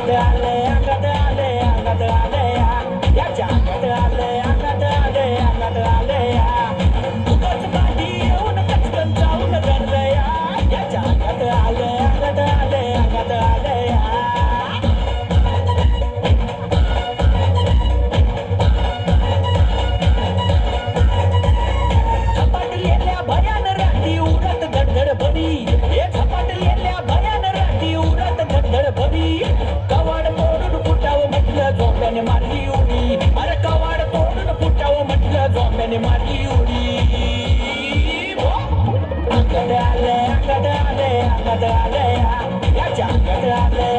अंगात आले याच्या अंगात आले उगाच पाठी येऊन कचकन जाऊन धरलं याच्या अंगात आले झपाटलेल्या भयान रात्री उरत धडधड भरी हे झपाटलेल्या भयान रात्री उरत धडधड भरी कवाड तोडून फुटावं म्हटलं झोंब्याने मारली उडी अरे कवाड तोडून फुटावं म्हटलं झोंब्याने मारली उडी अंगात आले याच्या अंगात आले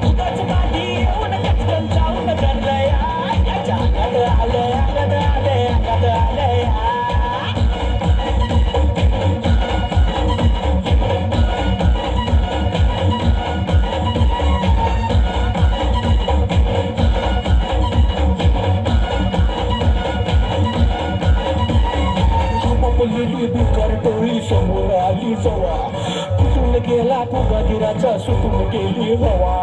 उगाच पाठी येऊन कचकन जाऊन धरलं याच्या अंगात आले गेली भिकार टोळी समोर आली जवा कुठून गेला फुगादिराचा सुटून गेली हवा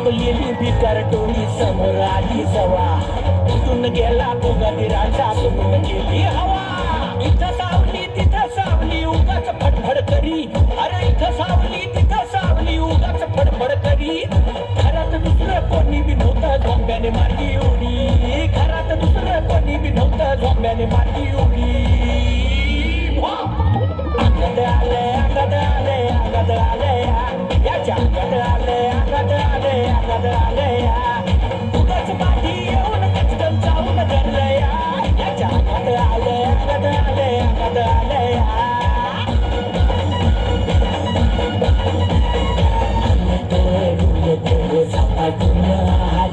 हापलेली भिकार टोळी समोर आली जवा कुठून गेला फुगादिराचा सुटून गेली हवा इथं सावली तिथं सावली उगाच फडफड करी अरे इथं सावली तिथं सावली उगाच फडफड करी घरात दुसरं कोणी बी नव्हतं झोंब्याने मारली उडी घरात दुसरं कोणी बी नव्हतं झोंब्याने मारली उडी अंगात आले याच्या